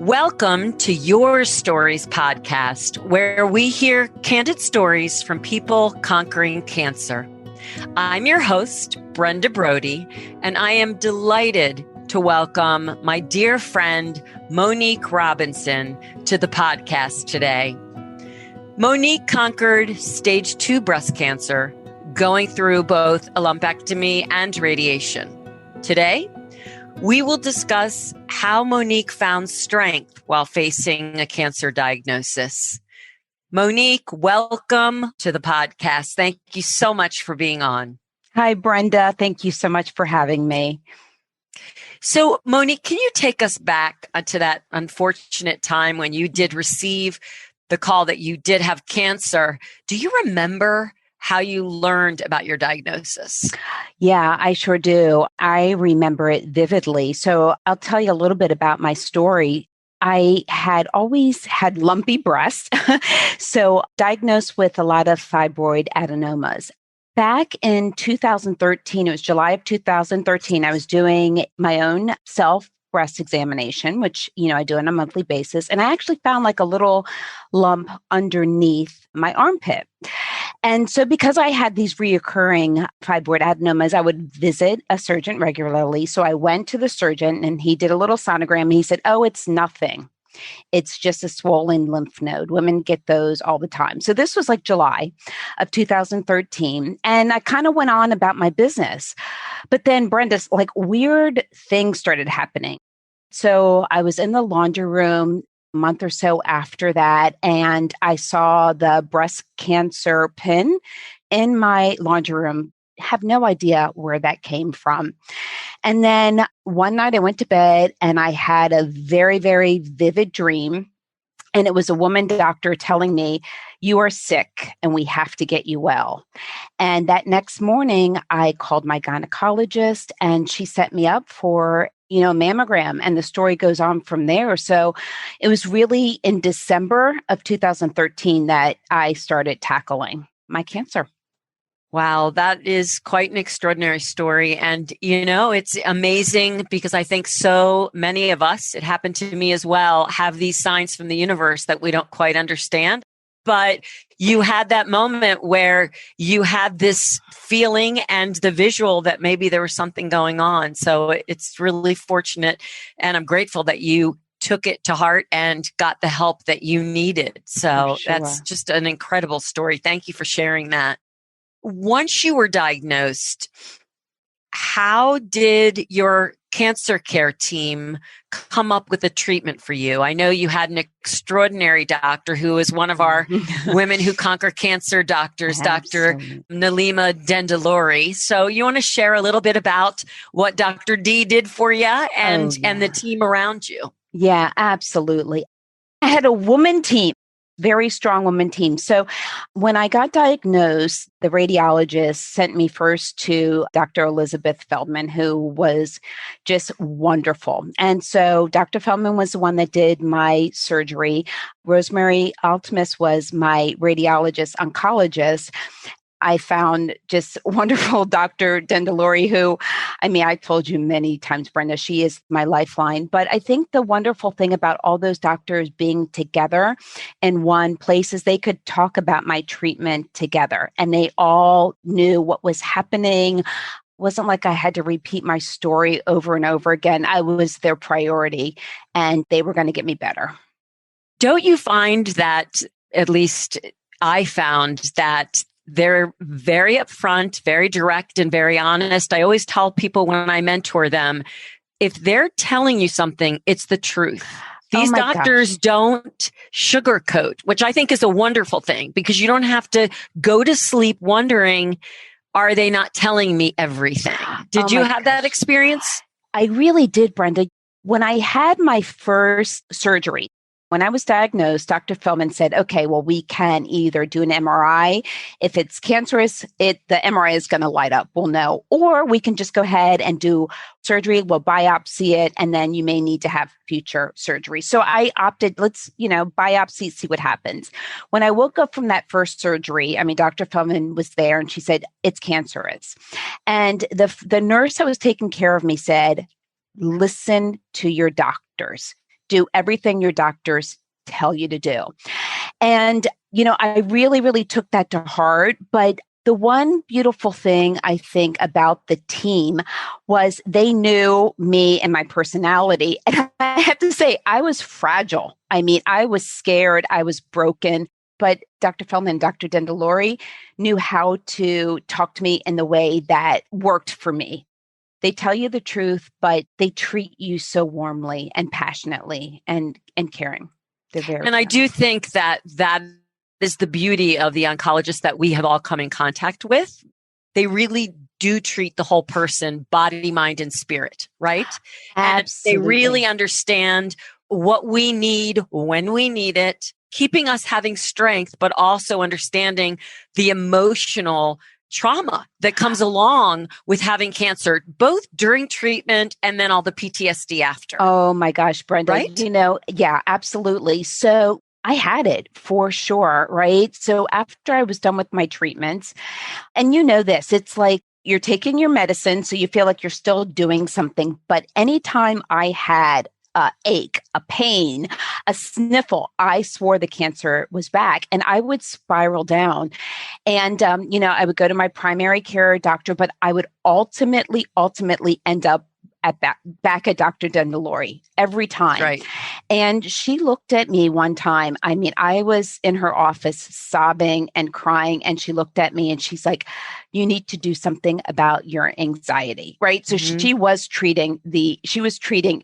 Welcome to Your Stories podcast, where we hear candid stories from people conquering cancer. I'm your host, Brenda Brody, and I am delighted to welcome my dear friend, Monique Robinson, to the podcast today. Monique conquered stage 2 breast cancer, going through both a lumpectomy and radiation. Today, we will discuss how Monique found strength while facing a cancer diagnosis. Monique, welcome to the podcast. Thank you so much for being on. Hi, Brenda. Thank you so much for having me. So, Monique, can you take us back to that unfortunate time when you did receive the call that you did have cancer? Do you remember how you learned about your diagnosis? Yeah, I sure do. I remember it vividly. So I'll tell you a little bit about my story. I had always had lumpy breasts, so diagnosed with a lot of fibroid adenomas. Back in 2013, it was July of 2013, I was doing my own self breast examination, which, I do on a monthly basis. And I actually found like a little lump underneath my armpit. And so because I had these reoccurring fibroid adenomas, I would visit a surgeon regularly. So I went to the surgeon and he did a little sonogram and he said, "Oh, it's nothing. It's just a swollen lymph node. Women get those all the time." So this was like July of 2013. And I kind of went on about my business. But then Brenda, like weird things started happening. So I was in the laundry room a month or so after that, and I saw the breast cancer pin in my laundry room. Have no idea where that came from. And then one night I went to bed and I had a very, very vivid dream. And it was a woman doctor telling me, "You are sick and we have to get you well." And that next morning, I called my gynecologist and she set me up for a mammogram, and the story goes on from there. So it was really in December of 2013 that I started tackling my cancer. Wow, that is quite an extraordinary story. And, it's amazing because I think so many of us, it happened to me as well, have these signs from the universe that we don't quite understand. But you had that moment where you had this feeling and the visual that maybe there was something going on. So it's really fortunate. And I'm grateful that you took it to heart and got the help that you needed. So That's just an incredible story. Thank you for sharing that. Once you were diagnosed, how did your cancer care team come up with a treatment for you? I know you had an extraordinary doctor who is one of our women who conquer cancer doctors, Dr. Nalima Dendalori. So you want to share a little bit about what Dr. D did for you and the team around you? Yeah, absolutely. I had a woman team. Very strong woman team. So when I got diagnosed, the radiologist sent me first to Dr. Elizabeth Feldman, who was just wonderful. And so Dr. Feldman was the one that did my surgery. Rosemary Altmus was my radiologist oncologist. I found just wonderful Dr. Dendalori, who, I told you many times, Brenda, she is my lifeline. But I think the wonderful thing about all those doctors being together in one place is they could talk about my treatment together. And they all knew what was happening. It wasn't like I had to repeat my story over and over again. I was their priority and they were going to get me better. Don't you find that, at least I found that they're very upfront, very direct, and very honest. I always tell people when I mentor them, if they're telling you something, it's the truth. These doctors don't sugarcoat, which I think is a wonderful thing because you don't have to go to sleep wondering, are they not telling me everything? Did you have that experience? I really did, Brenda. When I had my first surgery, when I was diagnosed, Dr. Feldman said, "Okay, well, we can either do an MRI. If it's cancerous, the MRI is going to light up. We'll know. Or we can just go ahead and do surgery. We'll biopsy it, and then you may need to have future surgery." So I opted, let's, biopsy, see what happens. When I woke up from that first surgery, Dr. Feldman was there, and she said, "It's cancerous." And the nurse that was taking care of me said, "Listen to your doctors. Do everything your doctors tell you to do. And, I really, really took that to heart. But the one beautiful thing I think about the team was they knew me and my personality. And I have to say, I was fragile. I mean, I was scared. I was broken. But Dr. Feldman and Dr. Dendelori knew how to talk to me in the way that worked for me. They tell you the truth, but they treat you so warmly and passionately and caring. They're very And I do think that is the beauty of the oncologists that we have all come in contact with. They really do treat the whole person, body, mind, and spirit, right? Absolutely. And they really understand what we need when we need it, keeping us having strength, but also understanding the emotional trauma that comes along with having cancer, both during treatment and then all the PTSD after. Oh my gosh, Brenda, right? Yeah, absolutely. So I had it for sure, right? So after I was done with my treatments, and this, it's like you're taking your medicine, so you feel like you're still doing something. But anytime I had a ache, a pain, a sniffle, I swore the cancer was back, and I would spiral down. And, I would go to my primary care doctor, but I would ultimately end up back at Dr. Dendelori every time. Right. And she looked at me one time. I mean, I was in her office sobbing and crying, and she looked at me and she's like, you need to do something about your anxiety, right? So she was treating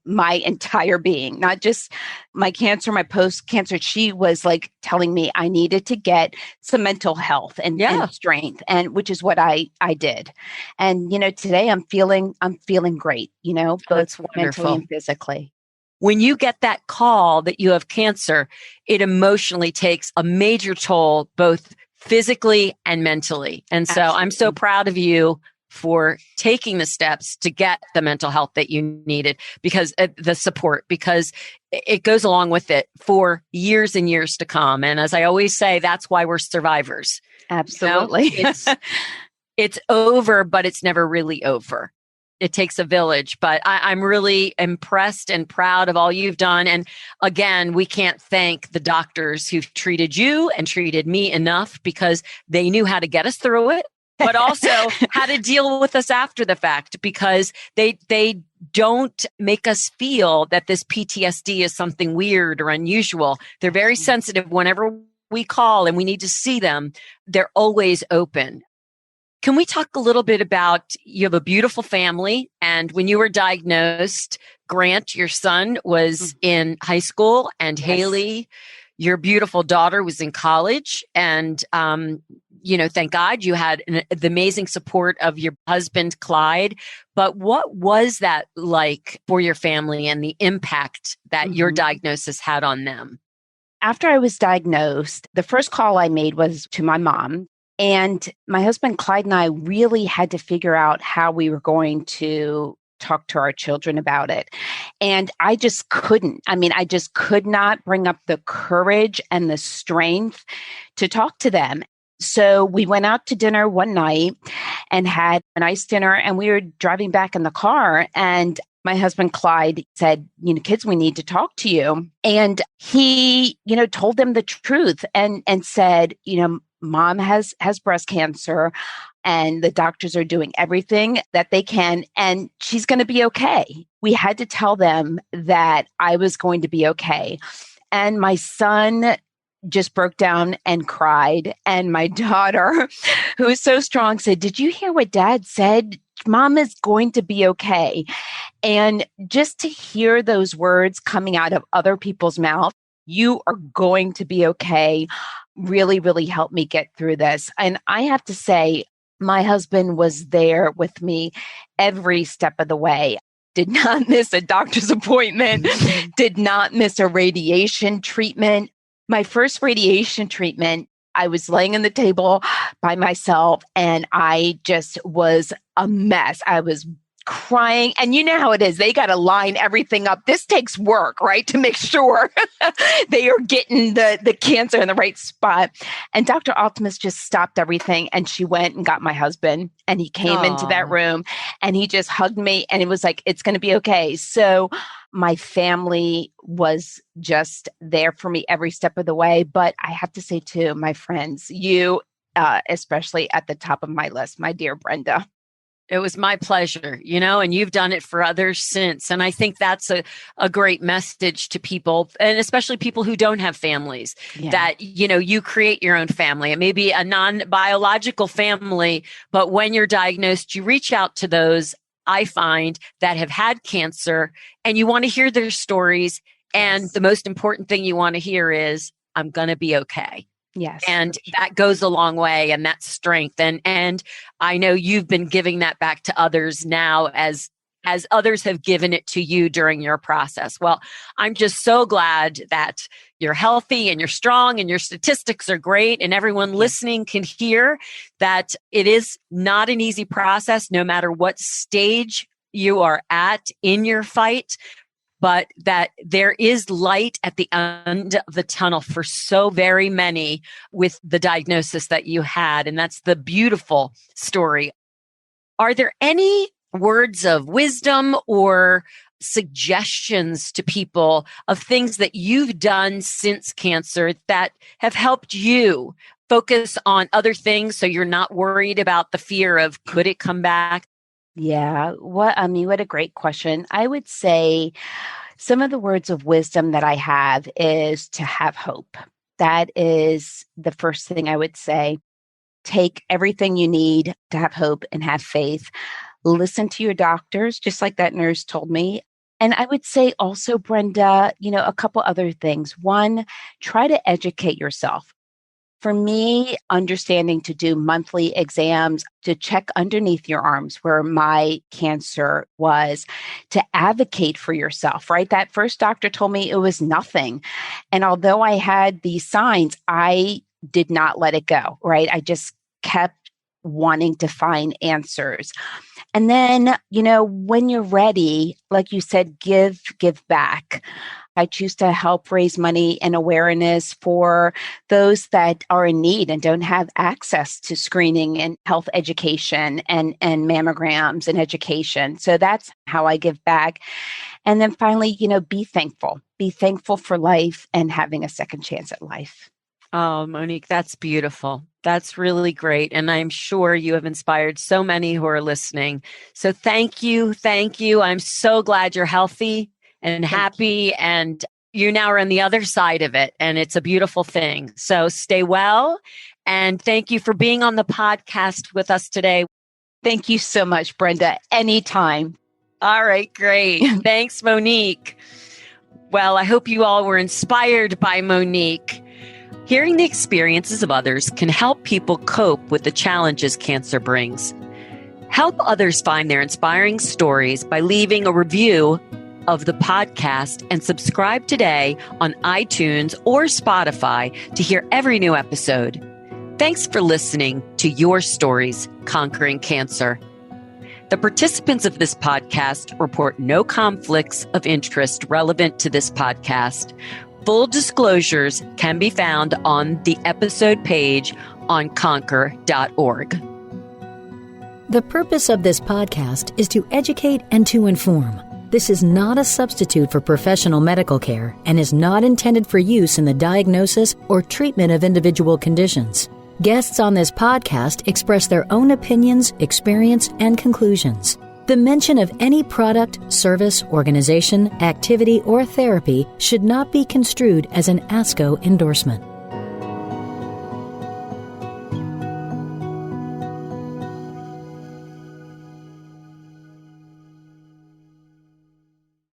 my entire being, not just my cancer, my post-cancer. She was like telling me I needed to get some mental health and strength, and which is what I did. And, today I'm feeling great, both mentally and physically. When you get that call that you have cancer, it emotionally takes a major toll, both physically and mentally. And so I'm so proud of you for taking the steps to get the mental health that you needed, because the support, because it goes along with it for years and years to come. And as I always say, that's why we're survivors. Absolutely. It's over, but it's never really over. It takes a village, but I'm really impressed and proud of all you've done. And again, we can't thank the doctors who've treated you and treated me enough, because they knew how to get us through it, but also how to deal with us after the fact, because they don't make us feel that this PTSD is something weird or unusual. They're very sensitive whenever we call and we need to see them. They're always open. Can we talk a little bit about, you have a beautiful family, and when you were diagnosed, Grant, your son, was in high school, and Haley, your beautiful daughter, was in college. And, thank God you had the amazing support of your husband, Clyde. But what was that like for your family and the impact that your diagnosis had on them? After I was diagnosed, the first call I made was to my mom. And my husband, Clyde, and I really had to figure out how we were going to talk to our children about it. And I just couldn't. I just could not bring up the courage and the strength to talk to them. So we went out to dinner one night and had a nice dinner, and we were driving back in the car, and my husband, Clyde, said, kids, we need to talk to you. And he, told them the truth and said, Mom has breast cancer, and the doctors are doing everything that they can, and she's going to be okay. We had to tell them that I was going to be okay. And my son just broke down and cried. And my daughter, who is so strong, said, did you hear what Dad said? Mom is going to be okay. And just to hear those words coming out of other people's mouth, you are going to be okay, really, really helped me get through this. And I have to say, my husband was there with me every step of the way. Did not miss a doctor's appointment, did not miss a radiation treatment. My first radiation treatment, I was laying on the table by myself, and I just was a mess. I was crying. And you know how it is. They got to line everything up. This takes work, right? To make sure they are getting the cancer in the right spot. And Dr. Altimus just stopped everything. And she went and got my husband, and he came into that room, and he just hugged me, and it was like, it's going to be okay. So My family was just there for me every step of the way. But I have to say, too, my friends, you, especially at the top of my list, my dear Brenda. It was my pleasure, and you've done it for others since. And I think that's a great message to people, and especially people who don't have families, that, you create your own family. It may be a non-biological family, but when you're diagnosed, you reach out to those, I find, that have had cancer, and you want to hear their stories. And the most important thing you want to hear is, I'm going to be okay. Yes. And that goes a long way, and that's strength. And I know you've been giving that back to others now as others have given it to you during your process. Well, I'm just so glad that you're healthy and you're strong and your statistics are great, and everyone listening can hear that it is not an easy process, no matter what stage you are at in your fight, but that there is light at the end of the tunnel for so very many with the diagnosis that you had. And that's the beautiful story. Are there any words of wisdom or suggestions to people of things that you've done since cancer that have helped you focus on other things so you're not worried about the fear of, could it come back? Yeah. What a great question. I would say some of the words of wisdom that I have is to have hope. That is the first thing I would say. Take everything you need to have hope and have faith. Listen to your doctors, just like that nurse told me. And I would say also, Brenda, a couple other things. One, try to educate yourself. For me, understanding to do monthly exams, to check underneath your arms where my cancer was, to advocate for yourself, right? That first doctor told me it was nothing. And although I had these signs, I did not let it go, right? I just kept wanting to find answers. And then, when you're ready, like you said, give back. I choose to help raise money and awareness for those that are in need and don't have access to screening and health education and mammograms and education. So that's how I give back. And then finally, be thankful. Be thankful for life and having a second chance at life. Oh, Monique, that's beautiful. That's really great. And I'm sure you have inspired so many who are listening. So thank you. Thank you. I'm so glad you're healthy and happy, and you now are on the other side of it. And it's a beautiful thing. So stay well. And thank you for being on the podcast with us today. Thank you so much, Brenda. Anytime. All right, great. Thanks, Monique. Well, I hope you all were inspired by Monique. Hearing the experiences of others can help people cope with the challenges cancer brings. Help others find their inspiring stories by leaving a review of the podcast and subscribe today on iTunes or Spotify to hear every new episode. Thanks for listening to Your Stories Conquering Cancer. The participants of this podcast report no conflicts of interest relevant to this podcast. Full disclosures can be found on the episode page on conquer.org. The purpose of this podcast is to educate and to inform. This is not a substitute for professional medical care and is not intended for use in the diagnosis or treatment of individual conditions. Guests on this podcast express their own opinions, experience, and conclusions. The mention of any product, service, organization, activity, or therapy should not be construed as an ASCO endorsement.